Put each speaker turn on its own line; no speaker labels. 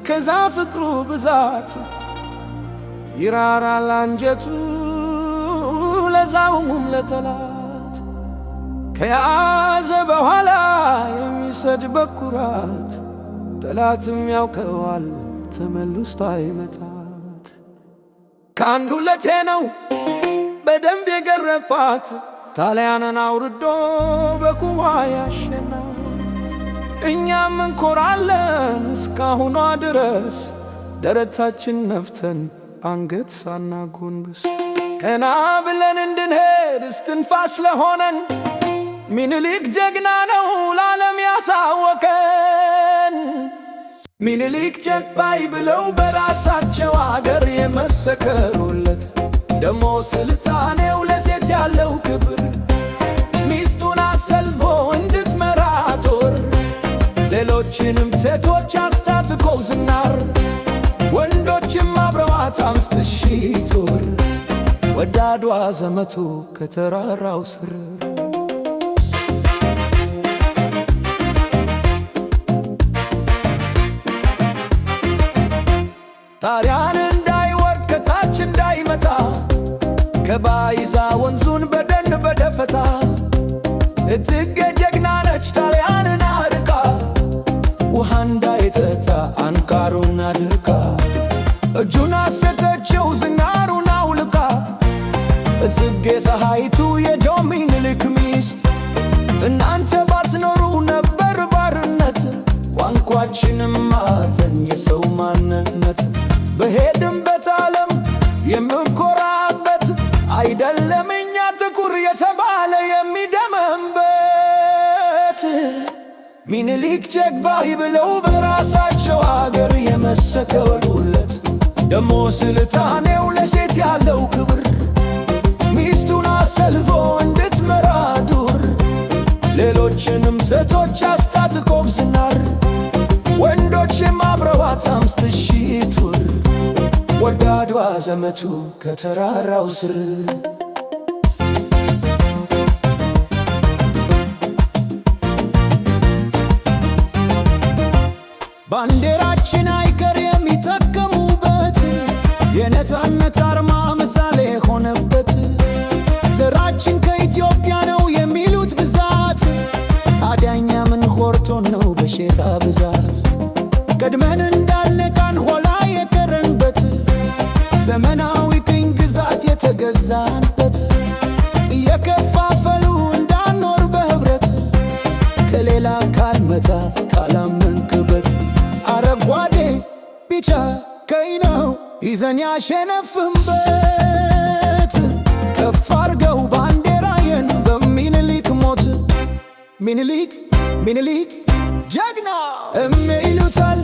ከዛ ፍቅሩ ብዛት ይራራል አንጀቱ ለዛውም ለጠላት ከያዘ በኋላ የሚሰድ በኩራት ጠላትም ያውቀዋል ተመልሶ አይመታት። ከአንድ ሁለቴ ነው በደንብ የገረፋት ጣሊያንን አውርዶ በኩባ ያሸናት። እኛም እንኮራለን እስካሁኗ ድረስ ደረታችን ነፍተን አንገት ሳናጎንብስ ቀና ብለን እንድንሄድ እስትንፋስ ለሆነን ሚኒሊክ ጀግና ነው ለዓለም ያሳወቀን። ሚኒሊክ ጀግባይ ብለው በራሳቸው አገር የመሰከሩለት ደሞ ስልጣኔው ለሴት ያለው ክብር ሚስቱን አሰልፎ እንድትመራ ጦር ሌሎችንም ሴቶች አስታጥቆ ዝናር ወንዶችም አብረዋት 5000 ጦር ወዳዷ ዘመቱ ከተራራው ስር ጣሊያን እንዳይወርድ ከታች እንዳይመታ ከባይዛ ወንዙን በደን በደፈታ እትጌ ጀግና ነች ጣሊያንን አርቃ ውሃ እንዳይጠጣ አንቃሩን አድርቃ እጁን አሰጠችው ዝናሩን አውልቃ እትጌ ፀሐይቱ የጆን ሚኒሊክ ሚስት እናንተ ባትኖሩ ነበር ባርነት ቋንቋችንም ማተን የሰው ማንነት በሄድንበት ዓለም የምንኮራበት አይደለም እኛ ጥቁር የተባለ የሚደመምበት ሚኒሊክ ጀግባይ ብለው በራሳቸው አገር የመሰከሩለት ደሞ ስልጣኔው ለሴት ያለው ክብር ሚስቱን አሰልፎ እንድትመራ ዱር ሌሎችንም ሴቶች አስታጥቆ ዝናር ወንዶችም አብረዋት 5000 ጦር ወዳዷ ዘመቱ ከተራራው ስር ባንዲራችን አይቀር የሚጠቀሙበት የነፃነት አርማ ምሳሌ ሆነበት ዘራችን ከኢትዮጵያ ነው የሚሉት ብዛት ታዲያኛ ምን ሆርቶን ነው በሼራ ብዛት ቀድመን እንዳልነቃን ኋላ የቀረንበት ዘመናዊ ቅኝ ግዛት የተገዛንበት እየከፋፈሉ እንዳኖር በህብረት ከሌላ ካልመታ ካላመንክበት አረንጓዴ ቢጫ ቀይ ነው ይዘን ያሸነፍንበት ከፍ አርገው ባንዲራዬን በሚኒሊክ ሞት ሚኒሊክ ሚኒሊክ ጀግና እሚሉታል